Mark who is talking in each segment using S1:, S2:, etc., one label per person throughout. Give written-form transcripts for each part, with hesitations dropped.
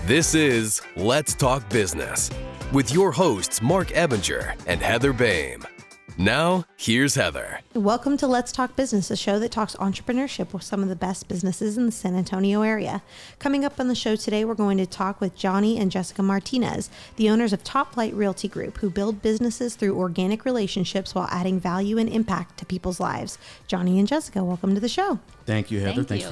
S1: This is Let's Talk Business with your hosts, Marc Ebinger and Heather Boehme. Now, here's Heather.
S2: Welcome to Let's Talk Business, a show that talks entrepreneurship with some of the best businesses in the San Antonio area. Coming up on the show today, we're going to talk with Johnny and Jessica Martinez, the owners of Flight Realty Group, who build businesses through organic relationships while adding value and impact to people's lives. Johnny and Jessica, welcome to the show.
S3: Thanks for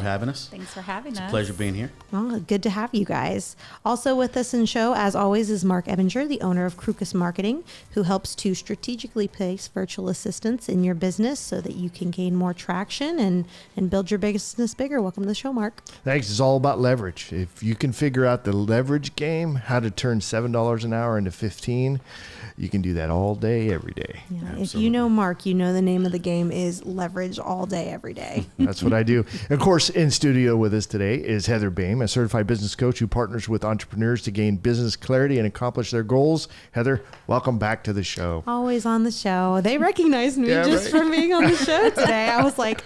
S3: having us.
S4: Thanks for having us.
S3: It's a pleasure being here.
S2: Well, good to have you guys. Also with us in the show, as always, is Marc Ebinger, the owner of Crükus Marketing, who helps to strategically place virtual assistants in your business so that you can gain more traction and build your business bigger. Welcome to the show, Marc.
S5: Thanks. It's all about leverage. If you can figure out the leverage game, how to turn $7 an hour into 15, you can do that all day, every day.
S2: Yeah, if you know Marc, you know the name of the game is leverage all day, every day.
S5: That's what I do. Of course, in studio with us today is Heather Boehme, a certified business coach who partners with entrepreneurs to gain business clarity and accomplish their goals. Heather, welcome back to the show.
S2: Always on the show. They recognized me from being on the show today. I was like,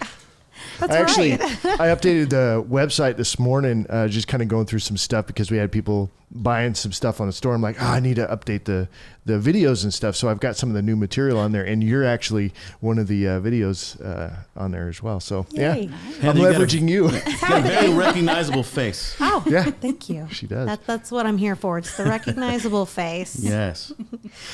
S2: that's
S5: Actually,
S2: right.
S5: I updated the website this morning, just kind of going through some stuff because we had people buying some stuff on the store. I'm like, I need to update the videos and stuff. So I've got some of the new material on there, and you're actually one of the videos on there as well. So
S2: Yay.
S5: yeah, I'm leveraging you.
S3: Got a very recognizable face.
S2: Oh,
S5: yeah.
S2: Thank you.
S5: She does.
S2: That's what I'm here for. It's the recognizable face.
S3: Yes.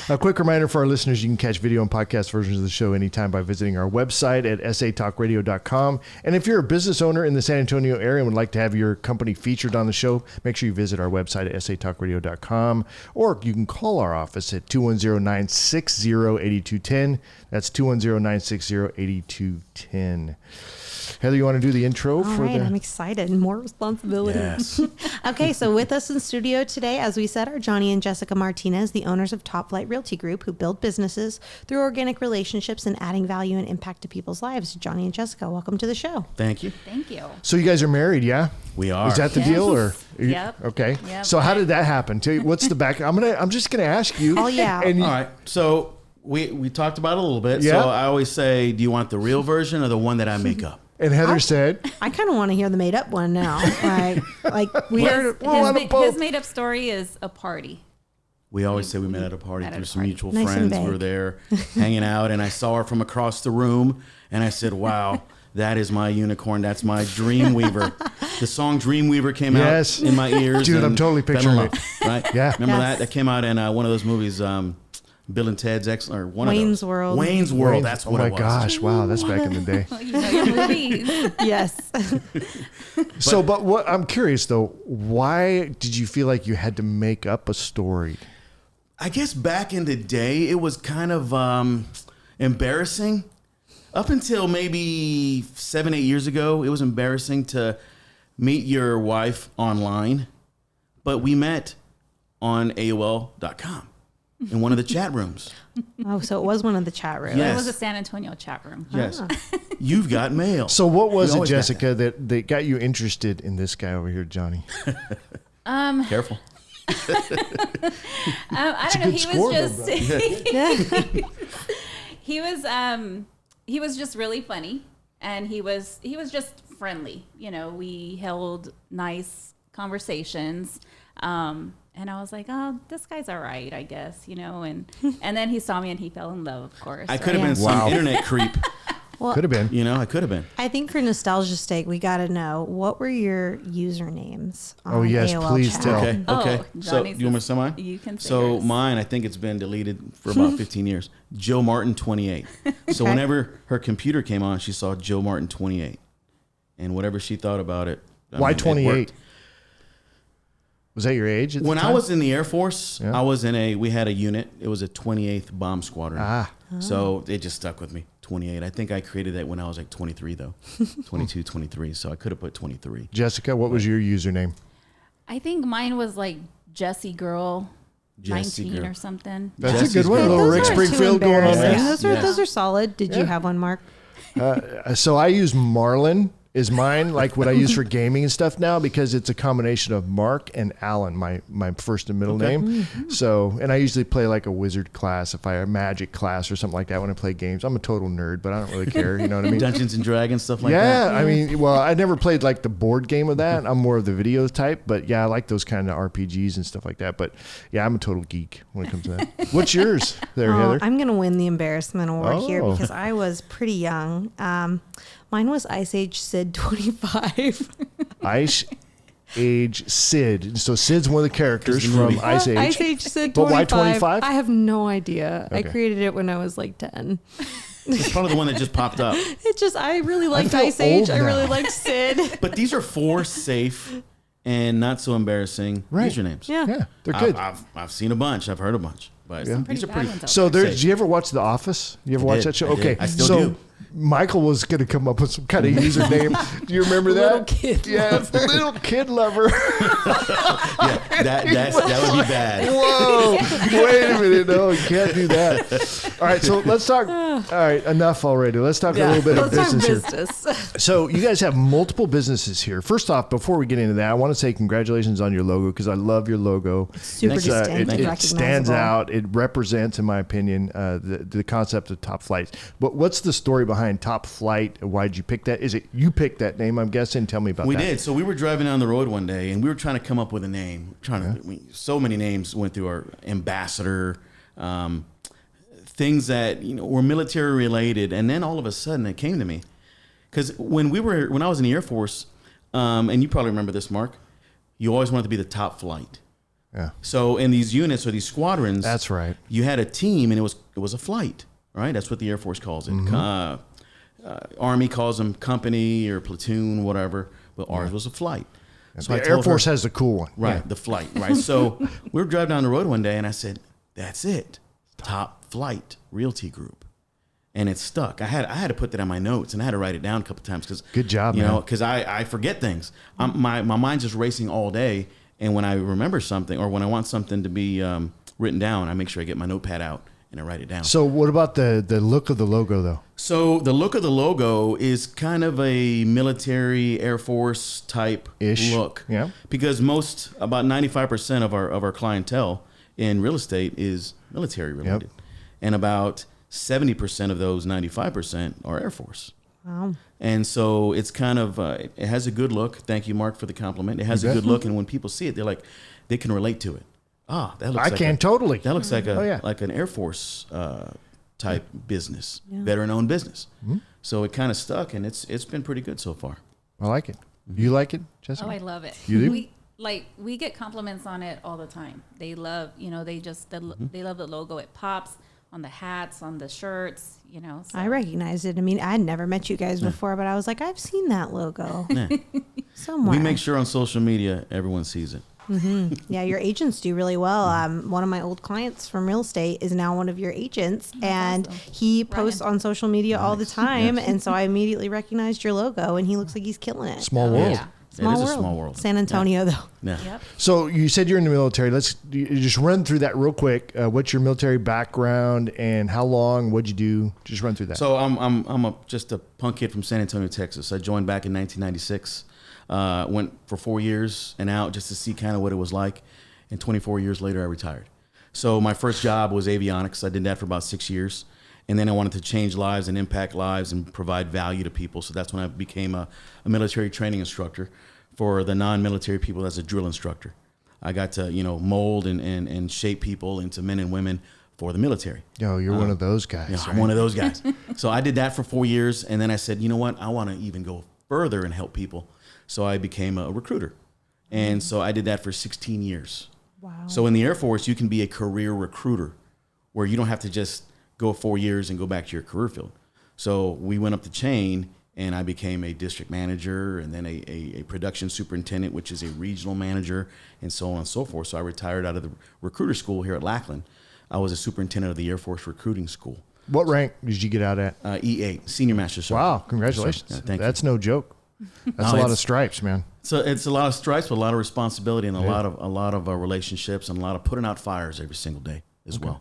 S5: A quick reminder for our listeners, you can catch video and podcast versions of the show anytime by visiting our website at satalkradio.com. And if you're a business owner in the San Antonio area and would like to have your company featured on the show, make sure you visit our website at satalkradio.com, or you can call our office at 210-960-8210. That's 210-960-8210. Heather, you want to do the intro?
S2: All right, I'm excited. More responsibility.
S3: Yes.
S2: Okay, so with us in studio today, as we said, are Johnny and Jessica Martinez, the owners of Flight Realty Group, who build businesses through organic relationships and adding value and impact to people's lives. Johnny and Jessica, welcome to the show.
S3: Thank you.
S4: Thank you.
S5: So you guys are married, yeah?
S3: We are.
S5: Is that the deal, or?
S4: Yep.
S5: Okay.
S4: Yep.
S5: So how did that happen? What's the back? I'm just gonna ask you.
S2: Oh yeah.
S5: And
S3: All right. So we talked about it a little bit.
S5: Yeah.
S3: So I always say, do you want the real version or the one that I make up?
S5: And Heather said,
S2: I kind of want to hear the made up one now. Like we heard.
S4: His made up story is a party.
S3: We always say we met at a party
S4: Met at
S3: through
S4: a
S3: some
S4: party.
S3: mutual
S2: Nice and
S3: friends. We were
S2: vague.
S3: there hanging out, and I saw her from across the room, and I said, wow, that is my unicorn. That's my Dreamweaver. The song Dreamweaver came
S5: Yes.
S3: out in my ears.
S5: Dude, I'm
S3: and
S5: totally
S3: fell in
S5: picturing
S3: love,
S5: it.
S3: Right?
S5: Yeah.
S3: Remember
S2: Yes.
S3: that? That came out in one of those movies, Bill and Ted's Excellent, or one
S2: Wayne's
S3: of those.
S2: World.
S3: Wayne's World. That's what it was.
S5: Oh my gosh! Wow, that's back in the day.
S4: You know your movies.
S2: Yes.
S5: But what I'm curious though, why did you feel like you had to make up a story?
S3: I guess back in the day, it was kind of embarrassing. Up until maybe 7-8 years ago, it was embarrassing to meet your wife online. But we met on AOL.com in one of the chat rooms.
S2: Oh, so it was one of the chat rooms.
S3: Yes.
S4: It was a San Antonio chat room.
S3: Yes. You've got mail.
S5: So what was
S3: We
S5: it,
S3: always got
S5: Jessica, that got you interested in this guy over here, Johnny?
S3: Careful.
S4: I don't know. He
S5: score,
S4: was
S5: though,
S4: just he was just really funny, and he was just friendly. You know, we held nice conversations. And I was like, oh, this guy's all right, I guess, you know. And then he saw me and he fell in love, of course.
S3: I could have been
S5: Wow.
S3: some internet creep.
S2: Well,
S5: Could have been.
S3: You know, I could have been.
S2: I think for nostalgia's sake, we got to know, what were your usernames on
S5: Oh, yes,
S2: AOL
S5: please
S2: chat?
S5: tell.
S3: Okay.
S4: Oh,
S3: Okay. So,
S4: Johnny's
S3: you want me to say mine?
S4: You can say
S3: So
S4: yours.
S3: mine, I think it's been deleted for about 15 years. Joe Martin 28. So
S2: Okay.
S3: whenever her computer came on, she saw Joe Martin 28, and whatever she thought about it.
S5: Why
S3: it
S5: 28?
S3: worked.
S5: Was that your age at the
S3: When
S5: time?
S3: I was in the Air Force,
S5: Yeah.
S3: we had a unit. It was a 28th Bomb Squadron.
S5: Ah.
S3: So it just stuck with me. 28. I think I created that when I was like 23 though. 22, 23. So I could have put 23.
S5: Jessica, what was your username?
S4: I think mine was like Jessie Girl
S3: Jessie
S4: 19
S3: Girl.
S4: or something.
S5: That's a
S3: Jessie's
S5: good one. A
S3: Girl.
S5: little
S2: Those
S5: Rick
S2: aren't too
S5: Springfield going on
S2: embarrassing.
S5: there.
S3: Yes.
S2: Those are solid. Did you have one, Marc?
S5: So I use Marlin is mine, like what I use for gaming and stuff now, because it's a combination of Marc and Alan, my first and middle name. So, and I usually play like a wizard class, if I a magic class or something like that when I play games. I'm a total nerd, but I don't really care. You know what I mean?
S3: Dungeons and Dragons, stuff like that.
S5: Yeah, I mean, well, I never played like the board game of that. I'm more of the video type, but yeah, I like those kind of RPGs and stuff like that. But yeah, I'm a total geek when it comes to that. What's yours there, Heather?
S2: I'm going to win the embarrassment award here because I was pretty young. Mine was Ice Age Sid 25.
S5: Ice Age Sid. So Sid's one of the characters from Ice Age.
S2: Ice Age Sid 25.
S5: But why 25?
S2: I have no idea.
S5: Okay.
S2: I created it when I was like 10.
S3: It's probably the one that just popped up.
S2: I really liked
S5: feel
S2: Ice Age.
S5: old
S2: I really
S5: now.
S2: liked Sid.
S3: But these are 4 safe and not so embarrassing usernames.
S2: Yeah.
S5: They're good.
S3: I've seen a bunch. I've heard a bunch. But these are pretty.
S5: So
S3: safe.
S5: did you ever watch The Office? You ever watch that show?
S3: I did.
S5: Okay.
S3: I still
S5: so
S3: do.
S5: Michael was going to come up with some kind of username. Do you remember that?
S2: Little kid lover.
S5: Little kid lover.
S3: Yeah, that would be bad.
S5: Whoa. Wait a minute. No, you can't do that. All right. So let's talk. All right. Enough already. Let's talk a little bit of
S2: Let's talk
S5: business here. So you guys have multiple businesses here. First off, before we get into that, I want to say congratulations on your logo because I love your logo.
S2: Super distinct and
S5: it stands
S2: recognizable.
S5: out. It represents, in my opinion, the concept of Top Flight. But what's the story behind Top Flight? Why did you pick that? Is it you picked that name, I'm guessing? Tell me about that.
S3: We did. So we were driving down the road one day, and we were trying to come up with a name. So many names went through our ambassador, things that were military related, and then all of a sudden it came to me because when I was in the Air Force, and you probably remember this, Marc, you always wanted to be the top flight.
S5: Yeah.
S3: So in these units or these squadrons,
S5: That's right.
S3: You had a team, and it was a flight, right? That's what the Air Force calls it. Army calls them company or platoon, whatever. But ours was a flight. So
S5: The Air Force has the cool one.
S3: right,
S5: Yeah.
S3: the flight, right? So we were driving down the road one day, and I said, "That's it, Top Flight Realty Group," and it stuck. I had to put that on my notes, and I had to write it down a couple times because
S5: Good job,
S3: man.
S5: man.
S3: Because I forget things. My mind's just racing all day, and when I remember something or when I want something to be written down, I make sure I get my notepad out and I write it down.
S5: So what about the look of the logo, though?
S3: So the look of the logo is kind of a military Air Force type
S5: Ish.
S3: look.
S5: Yeah.
S3: Because about 95% of our clientele in real estate is military related. And about 70% of those 95% are Air Force.
S2: Wow.
S3: And so it's kind of it has a good look. Thank you, Marc, for the compliment. It has a good look, and when people see it, they can relate to it. That looks.
S5: I can totally.
S3: That looks like
S5: yeah.
S3: an Air Force type business, veteran owned business. So it kind of stuck, and it's been pretty good so far.
S5: I like it. You like it, Jessica?
S4: Oh, I love it.
S5: You do?
S4: We get compliments on it all the time. They love, they love the logo. It pops on the hats, on the shirts, So.
S2: I recognized it. I mean, I had never met you guys before, but I was like, I've seen that logo
S3: Yeah.
S2: somewhere.
S3: We make sure on social media everyone sees it.
S2: Yeah, your agents do really well. One of my old clients from real estate is now one of your agents, and
S4: awesome.
S2: he posts on social media all the time. And so I immediately recognized your logo, and he looks like he's killing it.
S5: Small world.
S4: Yeah.
S3: It is a small world.
S2: San Antonio, though.
S3: Yeah.
S4: Yep.
S5: So you said you're in the military. You just run through that real quick. What's your military background and how long? What'd you do? Just run through that.
S3: So I'm just a punk kid from San Antonio, Texas. I joined back in 1996. Went for 4 years and out just to see kind of what it was like. And 24 years later, I retired. So my first job was avionics. I did that for about 6 years. And then I wanted to change lives and impact lives and provide value to people. So that's when I became a military training instructor for the non-military people as a drill instructor. I got to, mold and shape people into men and women for the military.
S5: Yo, you're one of those guys.
S3: Yeah,
S5: right?
S3: I'm one of those guys. So I did that for 4 years. And then I said, you know what? I want to even go further and help people. So I became a recruiter. And so I did that for 16 years.
S2: Wow.
S3: So in the Air Force, you can be a career recruiter where you don't have to just go 4 years and go back to your career field. So we went up the chain, and I became a district manager and then a production superintendent, which is a regional manager, and so on and so forth. So I retired out of the recruiter school here at Lackland. I was a superintendent of the Air Force recruiting school.
S5: What rank did you get out at?
S3: E8, Senior Master Sergeant.
S5: Wow, congratulations.
S3: Yes, sir. Yeah, thank you.
S5: That's no joke. That's a lot of stripes, man.
S3: So it's a lot of stripes, but a lot of responsibility and a lot of relationships and a lot of putting out fires every single day as well.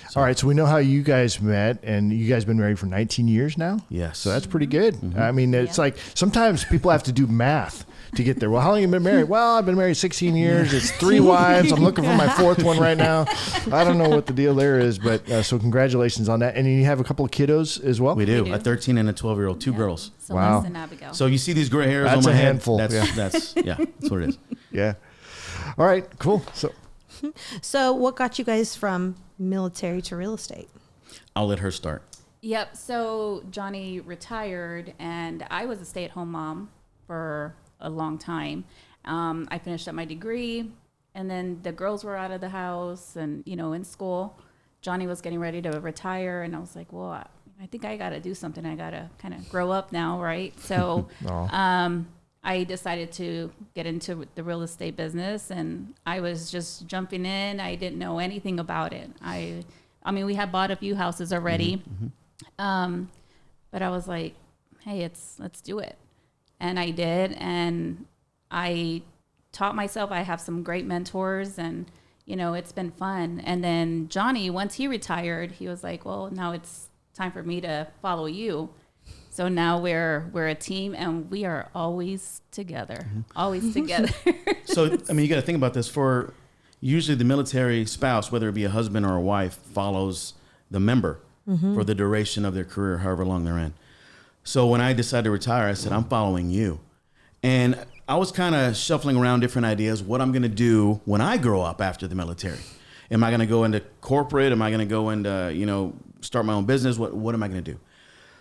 S3: So,
S5: All right, so we know how you guys met, and you guys been married for 19 years now?
S3: Yes.
S5: So that's pretty good. I mean, it's like sometimes people have to do math to get there. Well, how long have you been married? Well, I've been married 16 years. It's 3 wives. I'm looking for my 4th one right now. I don't know what the deal there is, but so congratulations on that. And you have a couple of kiddos as well?
S3: We do. A 13 and a 12-year-old, 2 girls.
S5: Wow.
S4: Celeste and Abigail.
S3: So you see these gray hairs
S5: That's
S3: on my
S5: a
S3: head?
S5: handful.
S3: That's what it is.
S5: Yeah. All right, cool.
S2: So what got you guys from military to real estate?
S3: I'll let her start.
S4: Yep. So Johnny retired, and I was a stay-at-home mom for a long time. I finished up my degree, and then the girls were out of the house and, in school. Johnny was getting ready to retire, and I was like, well, I think I got to do something. I got to kind of grow up now, right? So I decided to get into the real estate business, and I was just jumping in. I didn't know anything about it. I mean, we had bought a few houses already, but I was like, hey, let's do it. And I did, and I taught myself. I have some great mentors, and, it's been fun. And then Johnny, once he retired, he was like, well, now it's time for me to follow you. So now we're a team, and we are always together, always together.
S3: So, I mean, you got to think about this. For usually the military spouse, whether it be a husband or a wife, follows the member for the duration of their career, however long they're in. So when I decided to retire, I said, I'm following you. And I was kind of shuffling around different ideas, what I'm going to do when I grow up after the military. Am I going to go into corporate? Am I going to go into, start my own business? What am I going to do?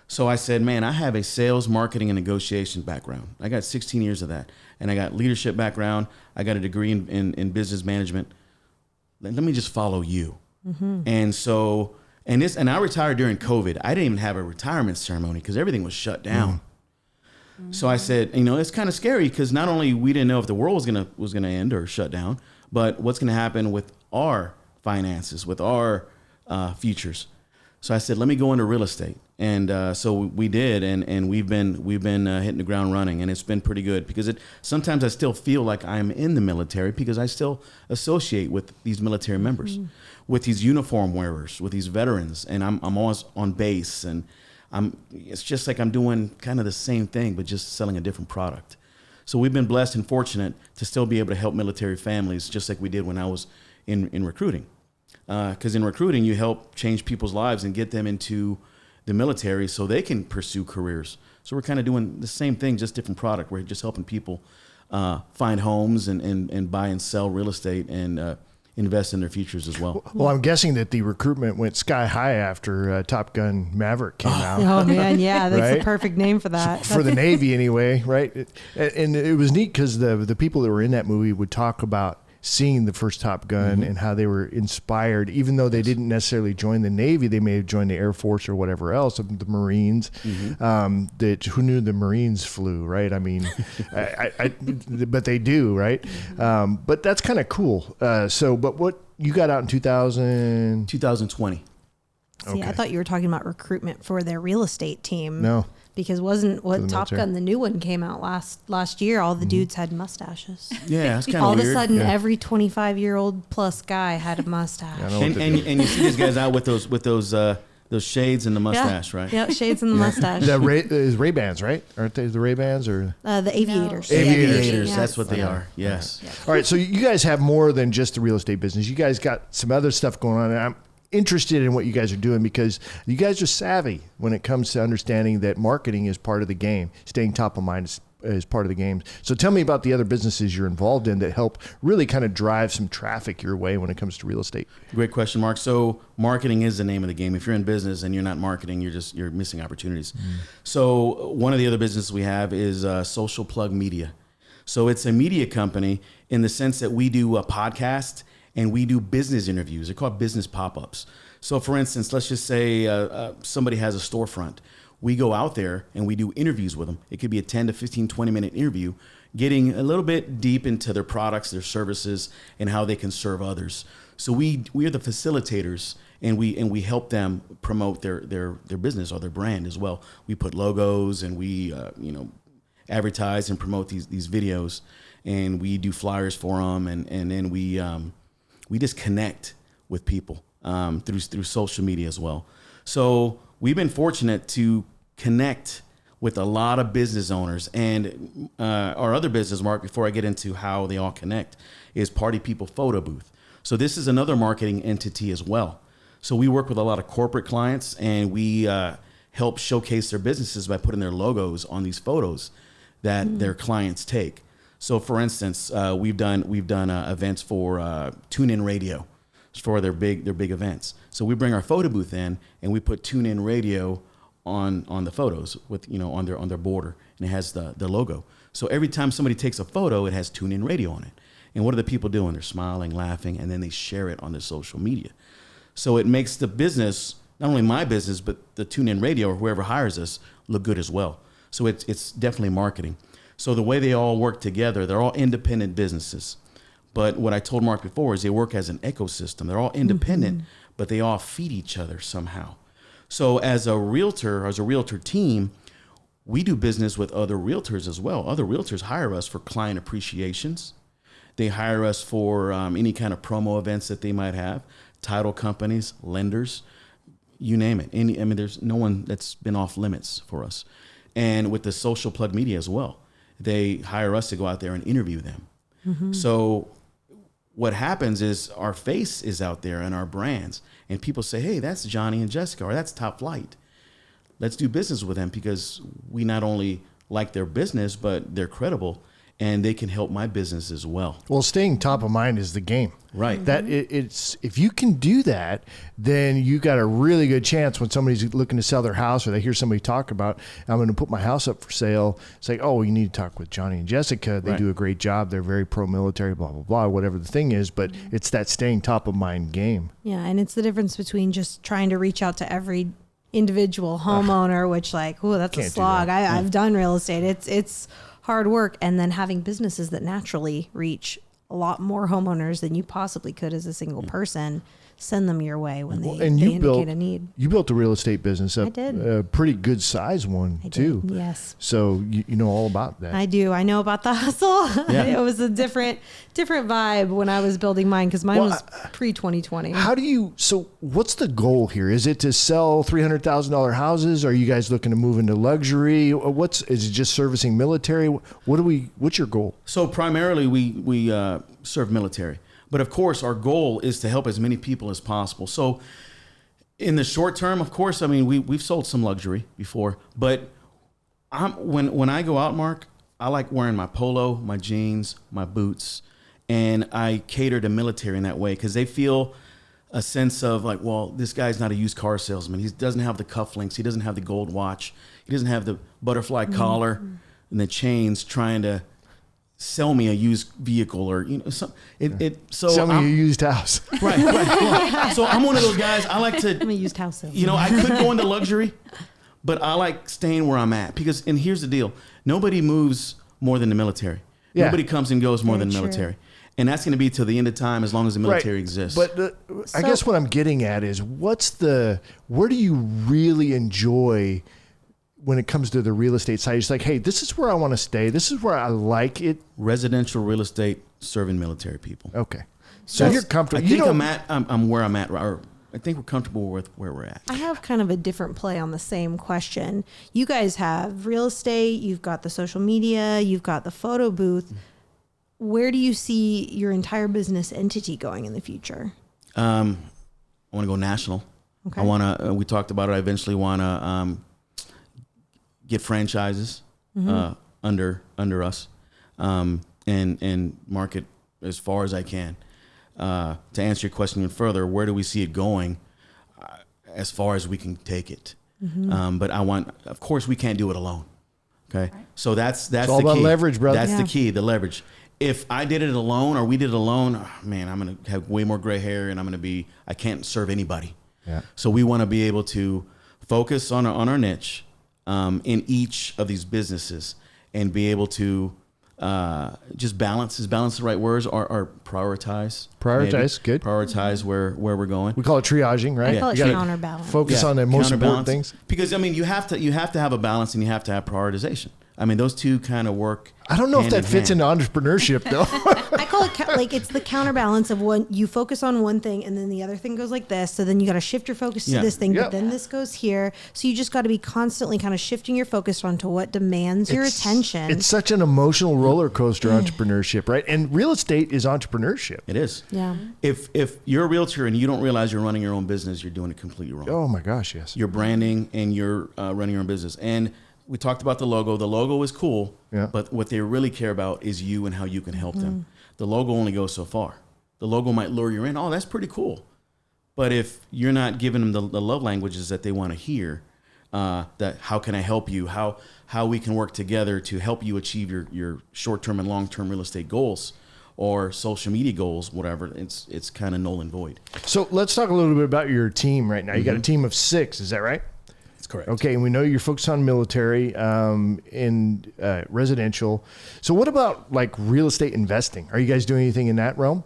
S3: So I said, man, I have a sales, marketing, and negotiation background. I got 16 years of that. And I got leadership background. I got a degree in business management. Let me just follow you. And so, and I retired during COVID. I didn't even have a retirement ceremony because everything was shut down. So I said, it's kind of scary because not only we didn't know if the world was gonna end or shut down, but what's gonna happen with our finances, with our futures. So I said, let me go into real estate. And so we did, and we've been hitting the ground running, and it's been pretty good because sometimes I still feel like I'm in the military because I still associate with these military members, with these uniform wearers, with these veterans, and I'm always on base, and it's just like I'm doing kind of the same thing, but just selling a different product. So we've been blessed and fortunate to still be able to help military families, just like we did when I was in recruiting. Because in recruiting, you help change people's lives and get them into the military so they can pursue careers. So we're kind of doing the same thing, just different product. We're just helping people find homes and buy and sell real estate and invest in their futures as well.
S5: Well, I'm guessing that the recruitment went sky high after Top Gun Maverick came out.
S2: Oh man, yeah, that's
S5: Right?
S2: the perfect name for that.
S5: For the Navy anyway, right? And it was neat because the people that were in that movie would talk about seeing the first Top Gun and how they were inspired, even though they didn't necessarily join the Navy, they may have joined the Air Force or whatever else, the Marines. That who knew the Marines flew, right? I mean, but they do, right? But that's kind of cool. But what you got out in
S3: 2020.
S2: See,
S5: Okay.
S2: I thought you were talking about recruitment for their real estate team.
S5: No.
S2: Because wasn't what
S5: the
S2: Top
S5: military.
S2: Gun, the new one, came out last year, all the dudes had mustaches.
S3: Yeah, it's kind
S2: All
S3: of
S2: of
S3: weird.
S2: a sudden,
S5: Yeah.
S2: every 25-year-old plus guy had a mustache.
S5: I know what
S3: And
S5: to
S3: you see these guys out with those shades and the mustache, right?
S2: Yeah, shades and the mustache.
S5: The Ray-Bans, right? Aren't they the Ray-Bans or?
S2: The aviators.
S5: No. Aviators.
S3: Aviators,
S2: Yeah.
S3: that's what they are. Yes.
S5: All right, so you guys have more than just the real estate business. You guys got some other stuff going on, and I'm interested in what you guys are doing because you guys are savvy when it comes to understanding that marketing is part of the game. Staying top of mind is part of the game. So tell me about the other businesses you're involved in that help really kind of drive some traffic your way when it comes to real estate.
S3: Great question, Mark. So marketing is the name of the game. If you're in business and you're not marketing, you're missing opportunities. So one of the other businesses we have is Social Plug Media. So it's a media company in the sense that we do a podcast and we do business interviews. They're called business pop-ups. So for instance, let's just say somebody has a storefront. We go out there and we do interviews with them. It could be a 10 to 15, 20-minute interview, getting a little bit deep into their products, their services, and how they can serve others. So we are the facilitators, and we help them promote their business or their brand as well. We put logos and we advertise and promote these videos, and we do flyers for them, and then we just connect with people. through social media as well. So we've been fortunate to connect with a lot of business owners, and our other business, Mark, before I get into how they all connect, is Party People Photo Booth. So this is another marketing entity as well. So we work with a lot of corporate clients, and we help showcase their businesses by putting their logos on these photos that their clients take. So for instance, we've done events for TuneIn Radio for their big events. So we bring our photo booth in, and we put TuneIn Radio on the photos with, on their border, and it has the logo. So every time somebody takes a photo, it has TuneIn Radio on it. And what are the people doing? They're smiling, laughing, and then they share it on their social media. So it makes the business, not only my business, but the TuneIn Radio or whoever hires us, look good as well. So it's definitely marketing. So the way they all work together, they're all independent businesses. But what I told Mark before is they work as an ecosystem. They're all independent, but they all feed each other somehow. So as a realtor team, we do business with other realtors as well. Other realtors hire us for client appreciations. They hire us for any kind of promo events that they might have, title companies, lenders, you name it. There's no one that's been off limits for us. And with the social plug media as well, they hire us to go out there and interview them. So what happens is our face is out there and our brands, and people say, hey, that's Johnny and Jessica, or that's Top Flight. Let's do business with them because we not only like their business, but they're credible and they can help my business as well.
S5: Well, staying top of mind is the game.
S3: Right.
S5: That it's if you can do that, then you got a really good chance when somebody's looking to sell their house or they hear somebody talk about, I'm going to put my house up for sale. It's like, oh, you need to talk with Johnny and Jessica. They do a great job. They're very pro-military, blah, blah, blah, whatever the thing is. But it's that staying top of mind game.
S2: Yeah, and it's the difference between just trying to reach out to every individual homeowner, which that's a slog. I've done real estate. It's hard work, and then having businesses that naturally reach a lot more homeowners than you possibly could as a single person, send them your way when they indicate a need.
S5: You built a real estate business,
S2: I did.
S5: A pretty good size one too.
S2: Yes.
S5: So you know all about that.
S2: I do. I know about the hustle. Yeah. It was a different vibe when I was building mine because mine was pre-2020.
S5: So what's the goal here? Is it to sell $300,000 houses? Are you guys looking to move into luxury? Is it just servicing military? What's your goal?
S3: So primarily we serve military. But of course, our goal is to help as many people as possible. So in the short term, of course, we've sold some luxury before, but when I go out, Mark, I like wearing my polo, my jeans, my boots, and I cater to military in that way because they feel a sense of like, well, this guy's not a used car salesman. He doesn't have the cufflinks. He doesn't have the gold watch. He doesn't have the butterfly collar and the chains trying to sell me a used vehicle or sell me a
S5: used house.
S3: Right. So I'm one of those guys. I like to.
S2: I'm a used house salesman.
S3: I could go into luxury, but I like staying where I'm at and here's the deal: nobody moves more than the military. Yeah. Nobody comes and goes more than the military, and that's going to be till the end of time as long as the military exists.
S5: But I guess what I'm getting at is where do you really enjoy? When it comes to the real estate side, it's like, hey, this is where I want to stay. This is where I like it.
S3: Residential real estate serving military people.
S5: Okay. So you're comfortable.
S3: I'm where I'm at, or I think we're comfortable with where we're at.
S2: I have kind of a different play on the same question. You guys have real estate, you've got the social media, you've got the photo booth. Where do you see your entire business entity going in the future?
S3: I want to go national. Okay. We talked about it. I eventually want to get franchises under us and market as far as I can. To answer your question even further, where do we see it going? As far as we can take it. But of course, we can't do it alone. Okay, right. So that's
S5: it's all about leverage, brother.
S3: That's the key, the leverage. If I did it alone or we did it alone, I'm gonna have way more gray hair and I can't serve anybody. Yeah. So we want to be able to focus on our niche. In each of these businesses and be able to just balance. Is balance the right words? Or prioritize?
S5: Prioritize,
S3: maybe.
S5: Good.
S3: Prioritize where we're going.
S5: We call it triaging, right?
S2: I call it counterbalance.
S5: Focus on the most important things.
S3: Because you have to have a balance and you have to have prioritization. Those two kind of work.
S5: I don't know if that fits into entrepreneurship though.
S2: I call it's the counterbalance of when you focus on one thing and then the other thing goes like this. So then you got to shift your focus to this thing, but then this goes here. So you just got to be constantly kind of shifting your focus onto what demands your attention.
S5: It's such an emotional roller coaster, entrepreneurship, right? And real estate is entrepreneurship.
S3: It is.
S2: Yeah.
S3: If you're a realtor and you don't realize you're running your own business, you're doing it completely wrong.
S5: Oh my gosh, yes.
S3: You're branding and you're running your own business. And we talked about the logo. The logo is cool, but what they really care about is you and how you can help them. The logo only goes so far. The logo might lure you in. Oh, that's pretty cool. But if you're not giving them the love languages that they want to hear, that how can I help you? How we can work together to help you achieve your short-term and long-term real estate goals or social media goals, whatever, it's kind of null and void.
S5: So let's talk a little bit about your team right now. You got a team of 6, is that right?
S3: That's correct.
S5: Okay, and we know you're focused on military, in residential. So what about like real estate investing? Are you guys doing anything in that realm?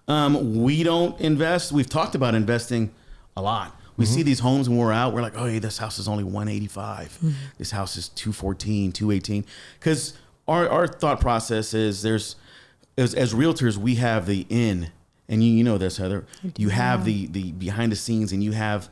S3: We don't invest. We've talked about investing a lot. We see these homes when we're out. We're like, oh, hey, this house is only 185. This house is 214, 218. Because our thought process is as realtors, we have the in, and you know this, Heather. You have the behind the scenes, and you have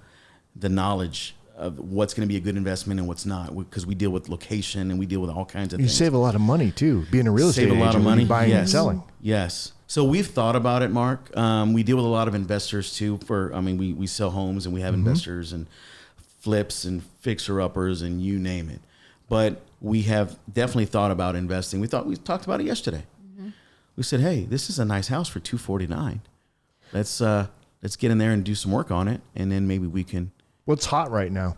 S3: the knowledge of what's going to be a good investment and what's not, because we deal with location and we deal with all kinds of things.
S5: You save a lot of money too, being a real estate agent.
S3: Save a lot of money,
S5: buying and selling.
S3: Yes. So we've thought about it, Mark. We deal with a lot of investors too. We sell homes and we have investors and flips and fixer-uppers and you name it. But we have definitely thought about investing. We talked about it yesterday. We said, hey, this is a nice house for $249. Let's get in there and do some work on it, and then maybe we can.
S5: What's hot right now?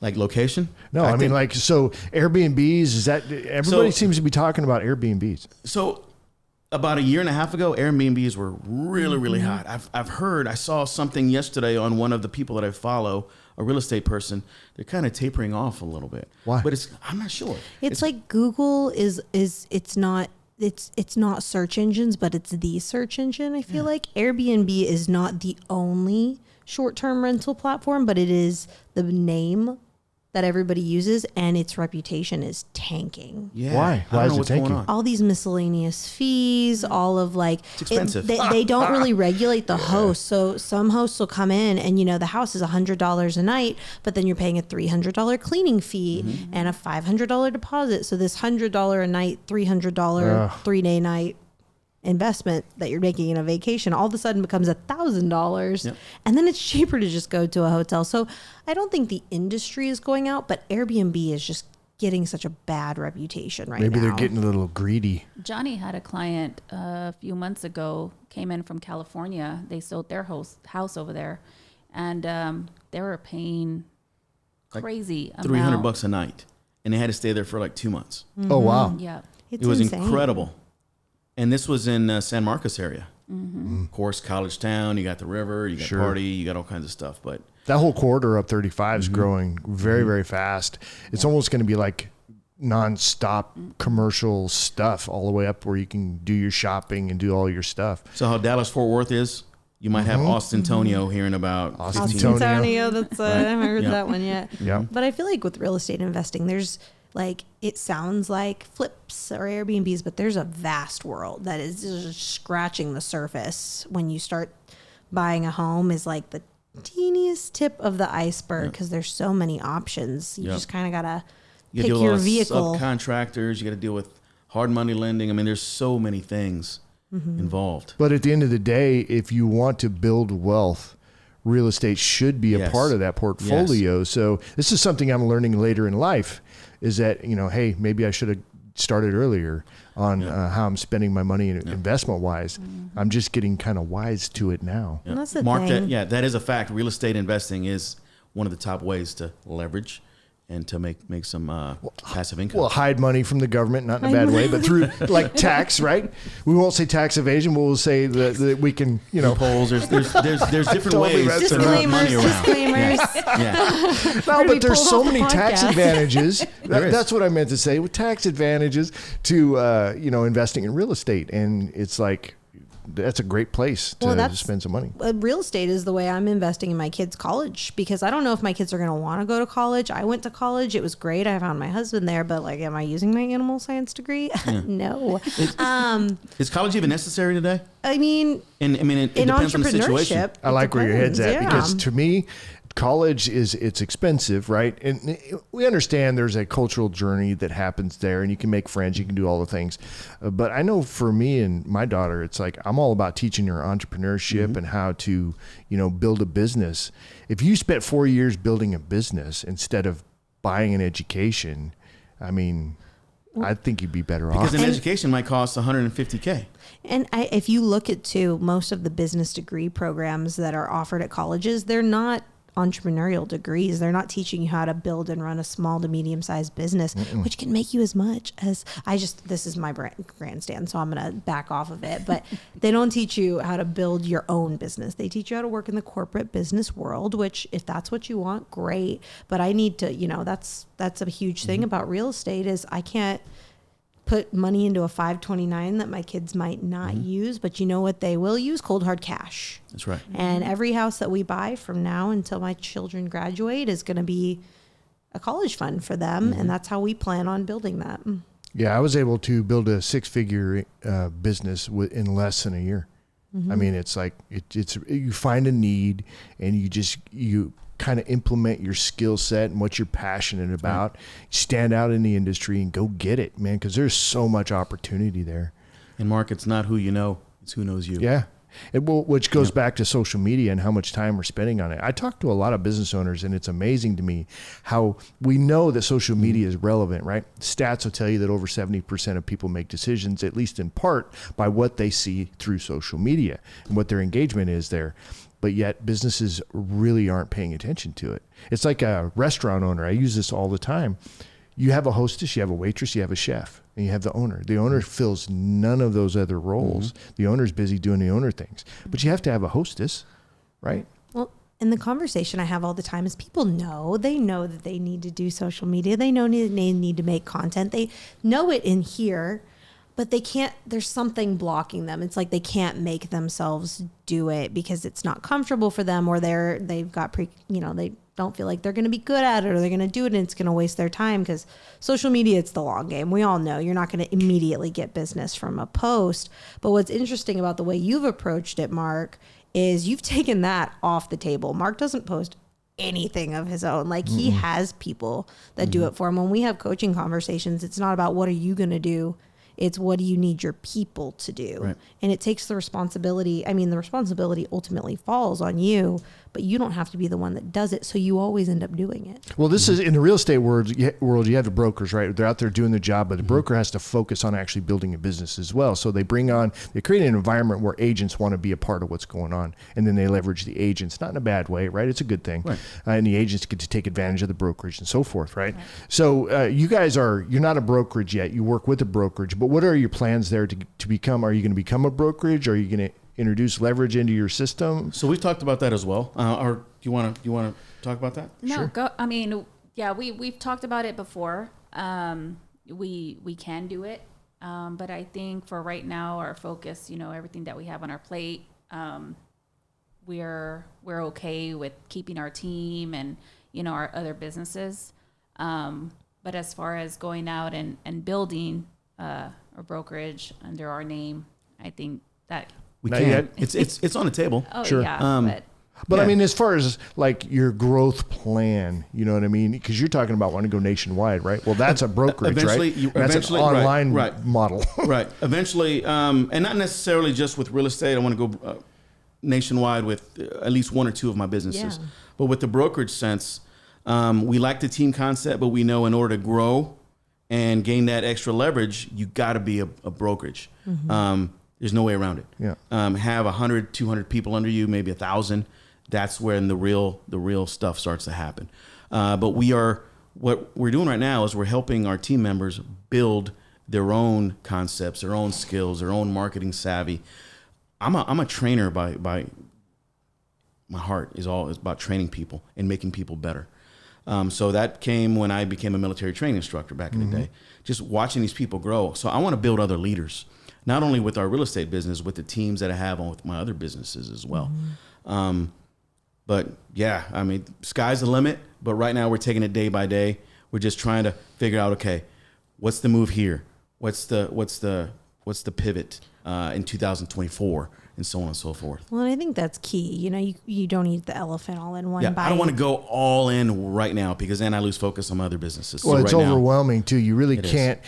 S3: Like location?
S5: No, I mean like, so Airbnbs, is that, everybody seems to be talking about Airbnbs.
S3: So about a year and a half ago, Airbnbs were really, really hot. I saw something yesterday on one of the people that I follow, a real estate person. They're kind of tapering off a little bit.
S5: Why?
S3: But I'm not sure.
S2: It's like Google it's not search engines, but it's the search engine. I feel like Airbnb is not the only short-term rental platform, but it is the name that everybody uses, and its reputation is tanking.
S3: Yeah.
S5: Why? Why is it tanking?
S2: All these miscellaneous fees, all of like,
S3: it's expensive.
S2: They don't really regulate the host. So some hosts will come in and, the house is $100 a night, but then you're paying a $300 cleaning fee and a $500 deposit. So this $100 a night, $300 3-day night investment that you're making in a vacation all of a sudden becomes $1,000, and then it's cheaper to just go to a hotel. So I don't think the industry is going out, but Airbnb is just getting such a bad reputation right now.
S5: Maybe they're getting a little greedy.
S4: Johnny had a client a few months ago, came in from California. They sold their house over there, and they were paying crazy amount.
S3: $300 a night, and they had to stay there for like 2 months.
S5: Oh wow!
S4: Yeah,
S3: it was
S2: insane.
S3: incredible. And this was in San Marcos area. Of course, college town, you got the river, you got party, you got all kinds of stuff. But
S5: that whole corridor up 35 is growing very, very fast. It's almost going to be like nonstop commercial stuff all the way up where you can do your shopping and do all your stuff.
S3: So how Dallas-Fort Worth is, you might have Austin Antonio hearing about
S5: Austin
S2: Antonio. That's I haven't heard that one yet.
S5: Yeah.
S2: But I feel like with real estate investing, there's like, it sounds like flips or Airbnbs, but there's a vast world that is just scratching the surface. When you start buying a home is like the teeniest tip of the iceberg, because there's so many options. You just kind of got to pick your vehicle.
S3: Subcontractors, you got to deal with hard money lending. I mean, there's so many things involved.
S5: But at the end of the day, if you want to build wealth, real estate should be a part of that portfolio. So this is something I'm learning later in life, is that, hey, maybe I should have started earlier on how I'm spending my money investment wise. I'm just getting kind of wise to it now.
S2: And that's the
S3: Mark,
S2: thing.
S3: that is a fact. Real estate investing is one of the top ways to leverage and to make some passive income.
S5: Well, hide money from the government, not in a bad way, but through like tax, right? We won't say tax evasion, but we'll say that we can,
S3: polls. There's different ways to move money around.
S2: Disclaimers.
S5: No, but there's so many tax
S2: podcast.
S5: advantages. That's what I meant to say, with tax advantages to investing in real estate, and it's like, that's a great place to spend some money.
S2: Real estate is the way I'm investing in my kids' college, because I don't know if my kids are going to want to go to college. I went to college. It was great. I found my husband there, but like, am I using my animal science degree? No.
S3: Is college even necessary today?
S2: I mean,
S3: it depends on the situation.
S5: I like where your head's at, because to me, college it's expensive, right? And we understand there's a cultural journey that happens there, and you can make friends, you can do all the things. But I know for me and my daughter, it's like I'm all about teaching her entrepreneurship and how to, build a business. If you spent 4 years building a business instead of buying an education, I mean, I think you'd be better off.
S3: Because an education might cost $150K.
S2: And if you look at most of the business degree programs that are offered at colleges, they're not entrepreneurial degrees. They're not teaching you how to build and run a small to medium sized business, which can make you as much as this is my grandstand, so I'm going to back off of it. But they don't teach you how to build your own business. They teach you how to work in the corporate business world, which if that's what you want, great. But I need to, that's a huge thing about real estate is I can't put money into a 529 that my kids might not use, but you know what they will use? Cold hard cash.
S3: That's right.
S2: And every house that we buy from now until my children graduate is going to be a college fund for them, and that's how we plan on building that.
S5: Yeah, I was able to build a 6-figure business in less than a year. I mean, it's like it's you find a need, and you kind of implement your skill set and what you're passionate about, stand out in the industry and go get it, man, because there's so much opportunity there.
S3: And Mark, it's not who you know, it's who knows you.
S5: Yeah. Which goes back to social media and how much time we're spending on it. I talk to a lot of business owners, and it's amazing to me how we know that social media is relevant, right? Stats will tell you that over 70% of people make decisions, at least in part, by what they see through social media and what their engagement is there. But yet businesses really aren't paying attention to it. It's like a restaurant owner. I use this all the time. You have a hostess, you have a waitress, you have a chef, and you have the owner. The owner fills none of those other roles. The owner's busy doing the owner things. But you have to have a hostess, right?
S2: Well, and the conversation I have all the time is people know that they need to do social media. They know they need to make content. They know it in here, but they can't, there's something blocking them. It's like they can't make themselves do it because it's not comfortable for them, or they've got they don't feel like they're going to be good at it, or they're going to do it and it's going to waste their time, because social media, it's the long game. We all know you're not going to immediately get business from a post. But what's interesting about the way you've approached it, Mark, is you've taken that off the table. Mark doesn't post anything of his own. Like he has people that do it for him. When we have coaching conversations, it's not about what are you going to do. It's what do you need your people to do? Right. And it takes the responsibility. I mean, the responsibility ultimately falls on you, but you don't have to be the one that does it. So you always end up doing it.
S5: Well, this is in the real estate world, you have the brokers, right? They're out there doing their job, but the broker has to focus on actually building a business as well. So they create an environment where agents want to be a part of what's going on. And then they leverage the agents, not in a bad way, right? It's a good thing. Right. And the agents get to take advantage of the brokerage and so forth, right? So you guys you're not a brokerage yet. You work with a brokerage, but what are your plans there to become? Are you going to become a brokerage? Are you going to introduce leverage into your system?
S3: So we've talked about that as well. Or do you want to talk about that?
S4: No,
S3: sure.
S4: go. I mean, yeah, we've talked about it before. We can do it, but I think for right now, our focus, everything that we have on our plate, we're okay with keeping our team and our other businesses. But as far as going out and building a brokerage under our name, I think that
S3: we can. It's on the table.
S4: Oh,
S5: sure.
S4: Yeah,
S5: but I mean, as far as like your growth plan, you know what I mean? Because you're talking about wanting to go nationwide, right? Well, that's a brokerage, right? That's an online model.
S3: Right. Eventually, and not necessarily just with real estate. I want to go nationwide with at least one or two of my businesses. Yeah. But with the brokerage sense, we like the team concept, but we know in order to grow and gain that extra leverage, you got to be a brokerage. There's no way around it. Yeah. Have 100, 200 people under you, maybe 1,000. That's when the real stuff starts to happen. But what we're doing right now is we're helping our team members build their own concepts, their own skills, their own marketing savvy. I'm a trainer by my heart is about training people and making people better. So that came when I became a military training instructor back in the day, just watching these people grow. So I want to build other leaders, not only with our real estate business, with the teams that I have on with my other businesses as well. But yeah, I mean, sky's the limit. But right now we're taking it day by day. We're just trying to figure out, okay, what's the move here? What's the pivot in 2024, and so on and so forth.
S2: Well, and I think that's key. You don't eat the elephant all in one bite.
S3: I don't want to go all in right now because then I lose focus on my other businesses.
S5: Well,
S3: So
S5: it's
S3: right now,
S5: overwhelming too. You really
S3: It is.
S5: can't.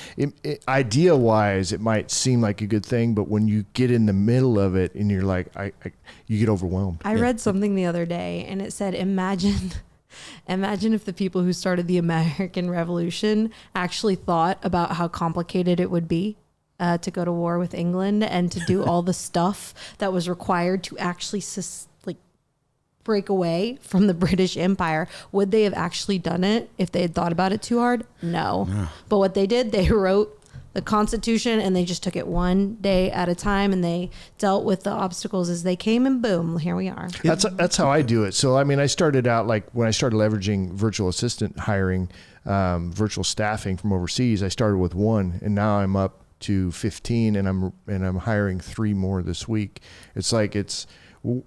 S5: Idea-wise, it might seem like a good thing, but when you get in the middle of it and you're like, you get overwhelmed.
S2: I read something the other day, and it said, imagine if the people who started the American Revolution actually thought about how complicated it would be to go to war with England and to do all the stuff that was required to actually break away from the British Empire. Would they have actually done it if they had thought about it too hard? No. But what they did, they wrote the Constitution and they just took it one day at a time, and they dealt with the obstacles as they came, and boom, here we are.
S5: That's how I do it. So, I mean, I started out when I started leveraging virtual assistant hiring, virtual staffing from overseas. I started with 1, and now I'm up to 15, and I'm hiring 3 more this week.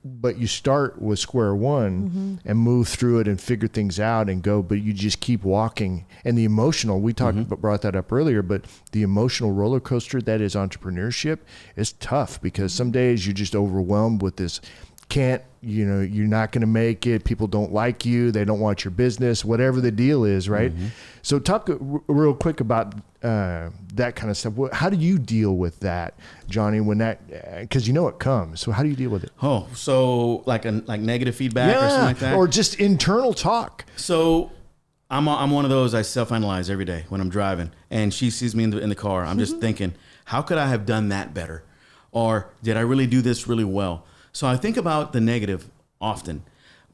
S5: But you start with square one and move through it and figure things out and go, but you just keep walking. And the emotional, we brought that up earlier, but the emotional roller coaster that is entrepreneurship is tough because some days you're just overwhelmed with this. You're not going to make it. People don't like you. They don't want your business, whatever the deal is, right? So talk real quick about that kind of stuff. How do you deal with that, Johnny, because it comes. So how do you deal with it?
S3: Oh, so like negative feedback or something like that?
S5: Or just internal talk.
S3: So I'm one of those, I self-analyze every day when I'm driving, and she sees me in the car. I'm just thinking, how could I have done that better? Or did I really do this really well? So I think about the negative often,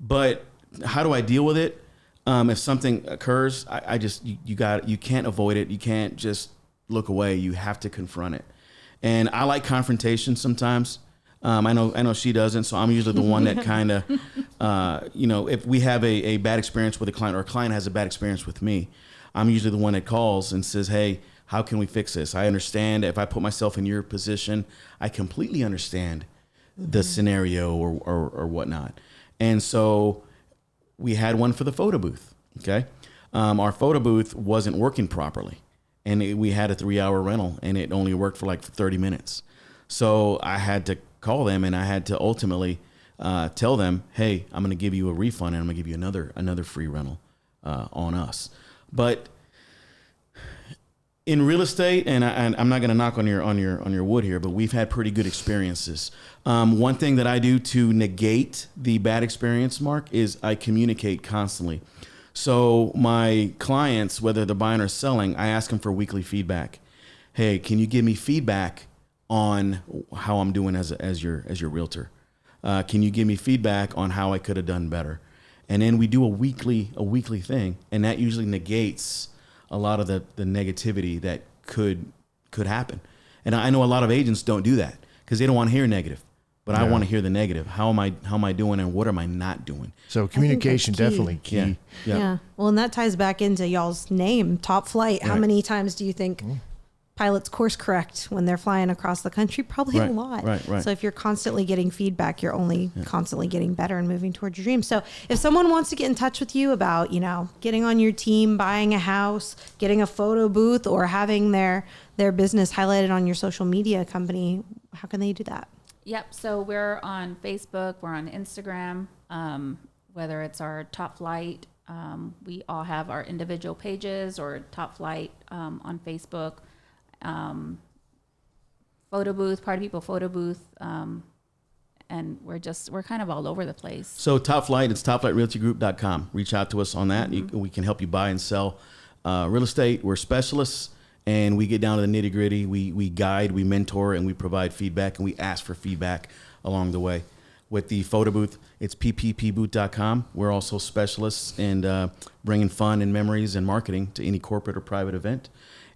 S3: but how do I deal with it? If something occurs, you can't avoid it. You can't just look away. You have to confront it. And I like confrontation sometimes. I know she doesn't. So I'm usually the one that kind of, if we have a bad experience with a client or a client has a bad experience with me, I'm usually the one that calls and says, hey, how can we fix this? I understand if I put myself in your position, I completely understand the scenario or whatnot. And so we had one for the photo booth. Okay. Our photo booth wasn't working properly, and we had a 3-hour rental, and it only worked for like 30 minutes. So I had to call them, and I had to ultimately tell them, hey, I'm going to give you a refund, and I'm going to give you another free rental on us. But in real estate, and I'm not going to knock on your wood here, but we've had pretty good experiences. One thing that I do to negate the bad experience, Mark, is I communicate constantly. So my clients, whether they're buying or selling, I ask them for weekly feedback. Hey, can you give me feedback on how I'm doing as your realtor? Can you give me feedback on how I could have done better? And then we do a weekly thing, and that usually negates a lot of the negativity that could happen. And I know a lot of agents don't do that because they don't want to hear negative, but I want to hear the negative. How am I doing, and what am I not doing?
S5: So communication definitely key.
S2: Yeah. Well, and that ties back into y'all's name, Top Flight. How many times do you think pilots course correct when they're flying across the country? Probably a lot.
S3: Right.
S2: So if you're constantly getting feedback, you're only constantly getting better and moving towards your dreams. So if someone wants to get in touch with you about, getting on your team, buying a house, getting a photo booth, or having their business highlighted on your social media company, how can they do that?
S4: Yep. So we're on Facebook, we're on Instagram, whether it's our Top Flight. We all have our individual pages, or Top Flight on Facebook. Photo booth, Party People photo booth, and we're kind of all over the place.
S3: So Top Flight, it's topflightrealtygroup.com. Reach out to us on that. We can help you buy and sell real estate. We're specialists, and we get down to the nitty gritty. We guide, we mentor, and we provide feedback, and we ask for feedback along the way. With the photo booth, it's pppbooth.com. We're also specialists in bringing fun and memories and marketing to any corporate or private event.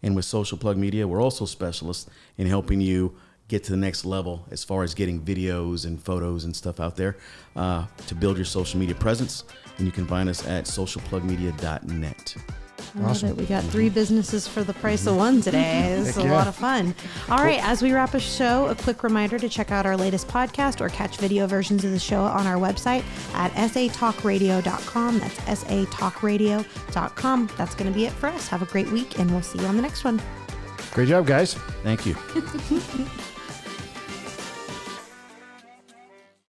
S3: And with Social Plug Media, we're also specialists in helping you get to the next level as far as getting videos and photos and stuff out there to build your social media presence. And you can find us at socialplugmedia.net.
S5: Awesome.
S2: We got 3 businesses for the price of 1 today. This is a lot of fun. All right, as we wrap a show, a quick reminder to check out our latest podcast or catch video versions of the show on our website at satalkradio.com. That's satalkradio.com. That's going to be it for us. Have a great week, and we'll see you on the next one.
S5: Great job, guys.
S3: Thank you.